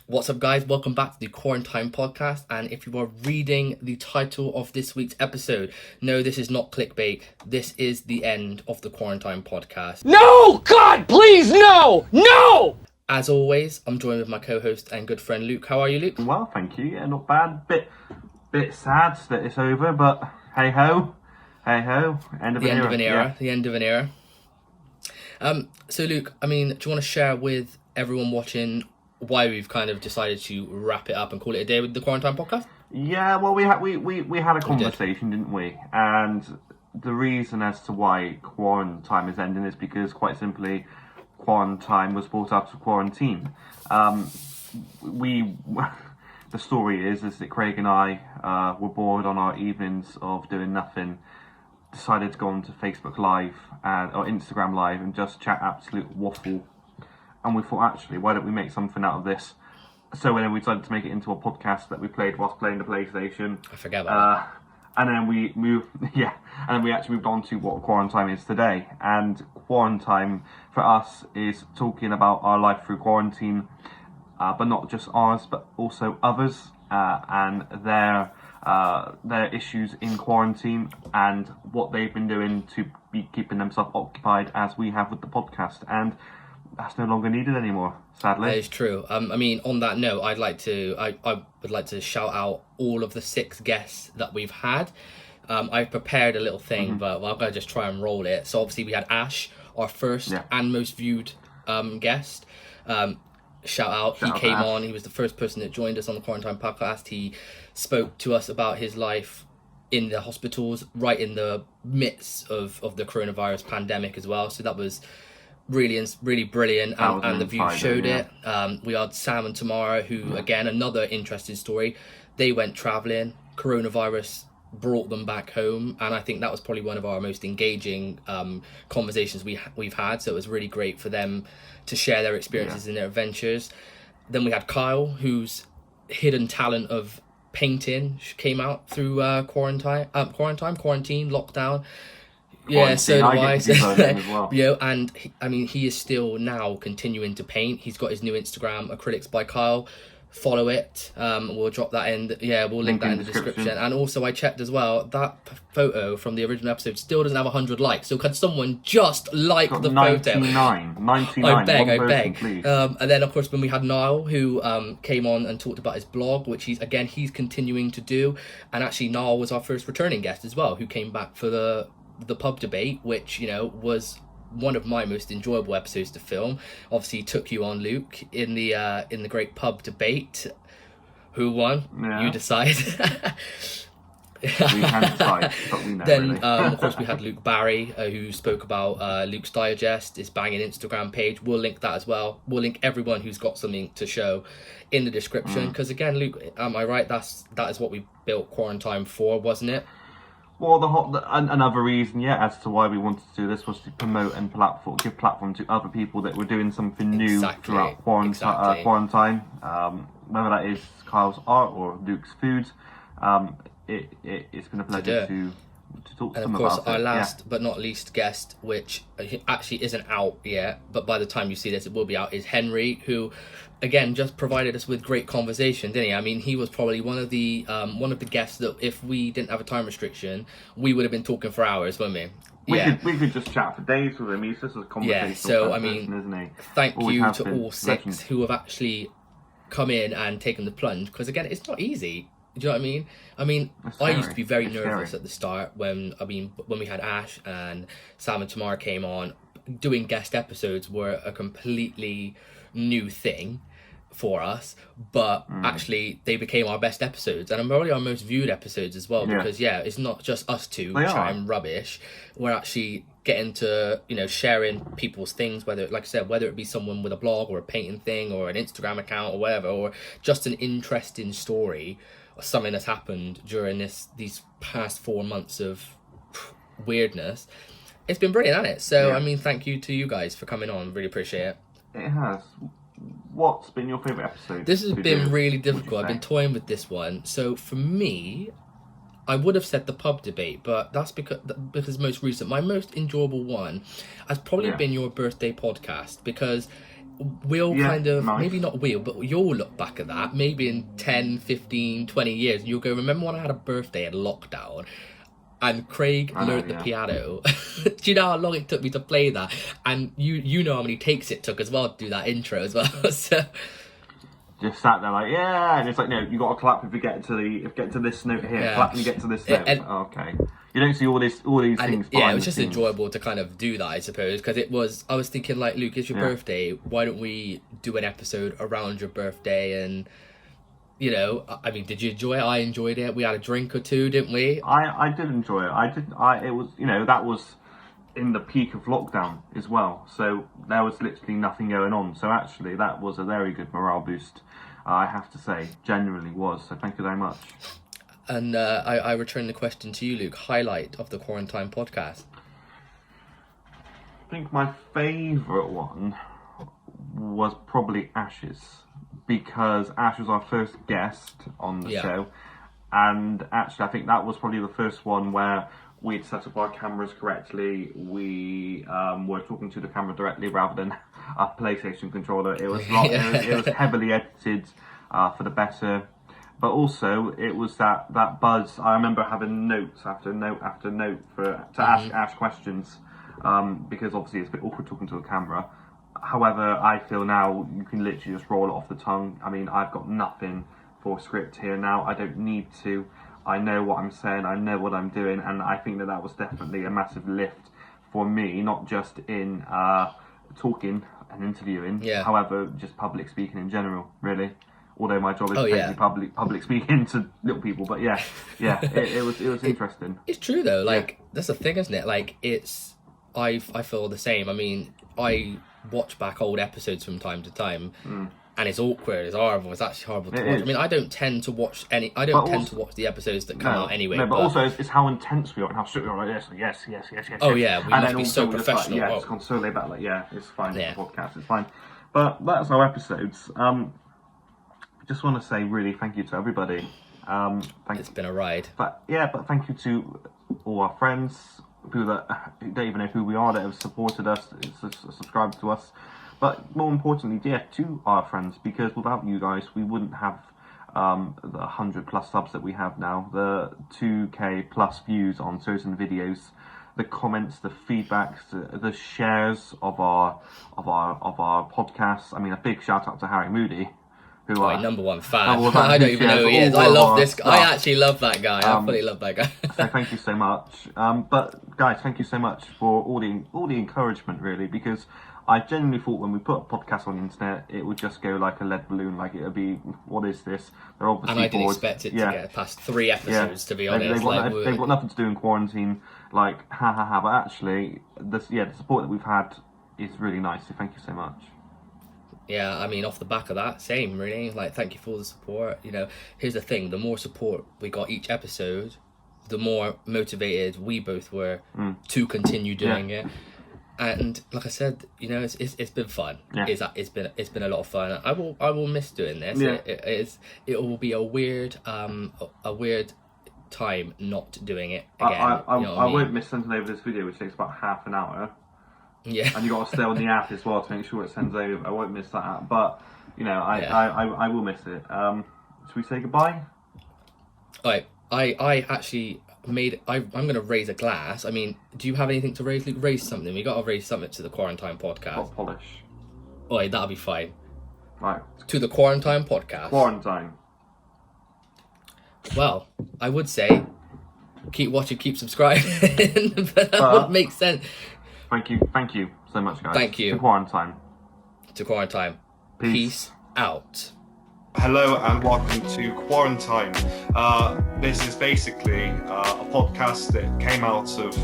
What's up, guys? Welcome back to the Quarantime Podcast. And if you are reading the title of this week's episode, no, this is not clickbait. This is the end of the Quarantime Podcast. No! God, please, no! No! As always, I'm joined with my co-host and good friend Luke. How are you, Luke? Well, thank you. Yeah, not bad. Bit sad that it's over, but hey ho, end of an era. The end of an era. So Luke, do you want to share with everyone watching why we've kind of decided to wrap it up and call it a day with the Quarantine Podcast? Yeah, well, we had a conversation, didn't we? And the reason as to why Quarantine is ending is because, quite simply, Quarantine was brought out of quarantine. The story is that Craig and I were bored on our evenings of doing nothing, decided to go onto Facebook Live or Instagram Live and just chat absolute waffle. And we thought, actually, why don't we make something out of this? So then we decided to make it into a podcast that we played whilst playing the PlayStation. I forget about that. And then we actually moved on to what Quarantine is today. And Quarantine for us is talking about our life through quarantine, but not just ours, but also others and their issues in quarantine and what they've been doing to be keeping themselves occupied, as we have with the podcast. And that's no longer needed anymore, sadly. That is true. On that note, I would like to shout out all of the 6 guests that we've had. I've prepared a little thing, but I'm going to just try and roll it. So obviously we had Ash, our first and most viewed guest. Shout out. He came on. He was the first person that joined us on the Quarantine Podcast. He spoke to us about his life in the hospitals, right in the midst of the coronavirus pandemic as well. So that was really brilliant, and the view showed it. We had Sam and Tamara, who again, another interesting story. They went traveling, coronavirus brought them back home, and I think that was probably one of our most engaging conversations we've had. So it was really great for them to share their experiences and their adventures. Then we had Kyle, whose hidden talent of painting came out through quarantine, lockdown. Yeah, so do I. Well. And he is still now continuing to paint. He's got his new Instagram, Acrylics by Kyle. Follow it. We'll drop that in. We'll link that in the description. And also, I checked as well, that photo from the original episode still doesn't have 100 likes. So can someone just like the 99, photo? 99. I beg. Please. And then, of course, when we had Niall, who came on and talked about his blog, which he's continuing to do. And actually, Niall was our first returning guest as well, who came back for the pub debate, which was one of my most enjoyable episodes to film. Obviously took you on, Luke, in the great pub debate. Who won? You decide. We can decide, but we know. Then really. of course we had Luke Barry, who spoke about Luke's Digest, his banging Instagram page. We'll link that as well. We'll link everyone who's got something to show in the description, because again, Luke, am I right? That is what we built Quarantine for, wasn't it? Well, another reason, as to why we wanted to do this was to promote and give platform to other people that were doing something new throughout quarantine. Whether that is Kyle's art or Luke's food, it's been a pleasure to talk to them about it. And of course, our last but not least guest, which actually isn't out yet, but by the time you see this, it will be out, is Henry, who, again, just provided us with great conversation, didn't he? He was probably one of the guests that, if we didn't have a time restriction, we would have been talking for hours, wouldn't we? We could just chat for days with him. He's just a conversational person, isn't he? Thank you to all 6 who have actually come in and taken the plunge, because again, it's not easy. Do you know what I mean? I used to be very nervous at the start when we had Ash and Sam and Tamara came on. Doing guest episodes were a completely new thing for us, but actually they became our best episodes, and probably our most viewed episodes as well, because it's not just us two chatting rubbish. We're actually getting to sharing people's things, whether, like I said, whether it be someone with a blog or a painting thing or an Instagram account or whatever, or just an interesting story or something that's happened during these past 4 months of weirdness. It's been brilliant, hasn't it? So thank you to you guys for coming on. Really appreciate it. It has. What's been your favourite episode? This has been really difficult. I've been toying with this one. So for me, I would have said the pub debate, but that's because most recent. My most enjoyable one has probably been your birthday podcast, because we'll nice. maybe not we'll, but you'll look back at that maybe in 10, 15, 20 years and you'll go, remember when I had a birthday in lockdown and Craig learnt the piano? Do you know how long it took me to play that? And you know how many takes it took as well to do that intro as well. So just sat there like, yeah, and it's like, no, you got to clap if you get to this note here. Clap when you get to this note. Okay. You don't see all these things. Yeah, it was just enjoyable to kind of do that, I suppose, because I was thinking, like, Luke, it's your birthday. Why don't we do an episode around your birthday? And, you know, I mean, did you enjoy it? I enjoyed it. We had a drink or two, didn't we? I did enjoy it. It was, you know, that was in the peak of lockdown as well. So there was literally nothing going on. So actually, that was a very good morale boost, I have to say. Genuinely was. So thank you very much. And I return the question to you, Luke. Highlight of the Quarantime Podcast. I think my favourite one was probably Ash's, because Ash was our first guest on the show, and actually I think that was probably the first one where we'd set up our cameras correctly. We were talking to the camera directly rather than a PlayStation controller. It was it was heavily edited for the better. But also, it was that buzz. I remember having notes after note after note to ask questions, because obviously it's a bit awkward talking to a camera. However, I feel now you can literally just roll it off the tongue. I mean, I've got nothing for script here now. I don't need to. I know what I'm saying. I know what I'm doing. And I think that was definitely a massive lift for me, not just in talking and interviewing. Yeah. However, just public speaking in general, really. Although my job is public speaking to little people, but it was interesting. It's true though. Like that's the thing, isn't it? Like I feel the same. I mean, I watch back old episodes from time to time, and it's awkward. It's horrible. It's actually horrible to watch. I mean, I don't tend to watch any. I don't tend to watch the episodes that come out anyway. No, but also it's how intense we are and how strict we are. Like yes. Oh yeah, we must be so professional. It's gone so laid back. Like it's fine. Yeah. It's a podcast. It's fine. But that's our episodes. Just want to say really thank you to everybody. It's been a ride. But thank you to all our friends, people that don't even know who we are, that have supported us, subscribed to us. But more importantly, to our friends, because without you guys, we wouldn't have the 100+ subs that we have now, the 2K+ views on certain videos, the comments, the feedbacks, the shares of our podcasts. I mean, a big shout out to Harry Moody. My number one fan. I don't even know who he is. I love this guy. I actually love that guy. I fully love that guy. So thank you so much. But guys, thank you so much for all the encouragement, really, because I genuinely thought when we put a podcast on the internet, it would just go like a lead balloon. Like it would be, what is this? They're obviously and I didn't expect it to get past 3 episodes, to be honest. They've got nothing to do in quarantine. Like ha. But actually, the support that we've had is really nice. So thank you so much. Yeah, I mean, off the back of that, same, really. Like, thank you for all the support. You know, here's the thing. The more support we got each episode, the more motivated we both were to continue doing it. And like I said, you know, it's been fun. Yeah. It's been a lot of fun. I will miss doing this. Yeah. It will be a weird time not doing it again. I won't miss sending over this video, which takes about half an hour. Yeah. And you got to stay on the app as well to make sure it sends over. I won't miss that app, but you know, I will miss it. Should we say goodbye? Alright, I actually I'm going to raise a glass. I mean, do you have anything to raise, Luke? Raise something. We got to raise something to the Quarantime Podcast. Hot polish. Alright, that'll be fine. Right. To the Quarantime Podcast. Quarantine. Well, I would say keep watching, keep subscribing. But that would make sense. Thank you so much, guys. Thank you. To Quarantine. Peace out. Hello and welcome to Quarantine. This is basically a podcast that came out of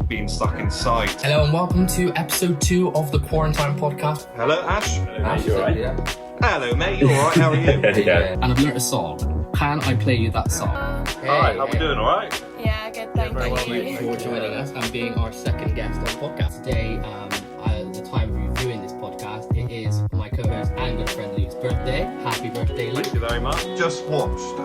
being stuck inside. Hello and welcome to episode 2 of the Quarantine Podcast. Hello, Ash. Ash, you alright? Yeah. Hello, mate. You alright? How are you? Yeah. And I've learnt a song. Can I play you that song? Alright, how we doing? Alright? Yeah, good. Thank you. For joining us and being our second guest on the podcast. Today, at the time of reviewing this podcast, it is my co-host and good friend Luke's birthday. Happy birthday, Luke. Thank you very much. Just watched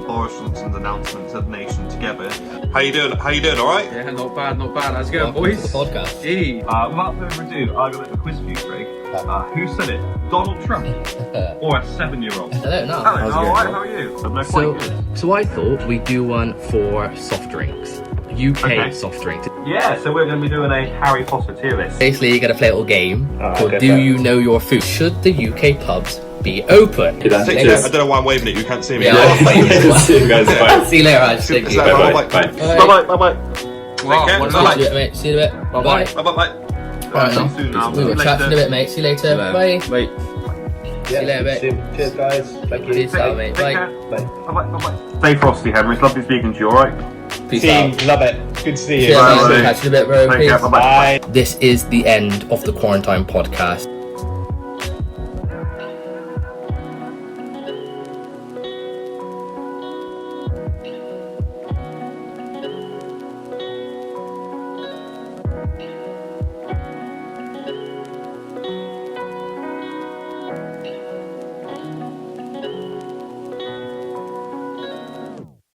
Boris Johnson's announcement to the nation together. How you doing? All right? Yeah, not bad. How's it going, Welcome to boys? the podcast. Gee. Without further ado, I got a little quiz for you, Craig. Who said it? Donald Trump or a 7-year-old? I don't know. Hello, alright, how are you? I'm quite good. So I thought we'd do one for soft drinks. UK Okay. soft drinks. Yeah, so we're going to be doing a Harry Potter tier list. Basically, you're going to play a little game called okay, Do fair. You Know Your Food? Should the UK pubs be open? I don't know why I'm waving it. You can't see me. Yeah, See you guys. Bye. See you later, Ash. Thank you. Bye. Bye-bye. Take care. What is See you that? in a bit, mate. See you in a bit. Bye. Bye. Alright, See you soon now. we will chat in a bit, mate. See you later. Bye. Wait. See you later, mate. Cheers, guys. Thank you. Peace out, mate. Bye. Bye-bye. Stay frosty, Henry. It's lovely speaking to you, alright? Peace out. Team, love it. Good to see you. Cheers, Bye, mate. buddy. Catch you in a bit, bro. Take Peace. care. Bye-bye. Bye. This is the end of the Quarantine Podcast.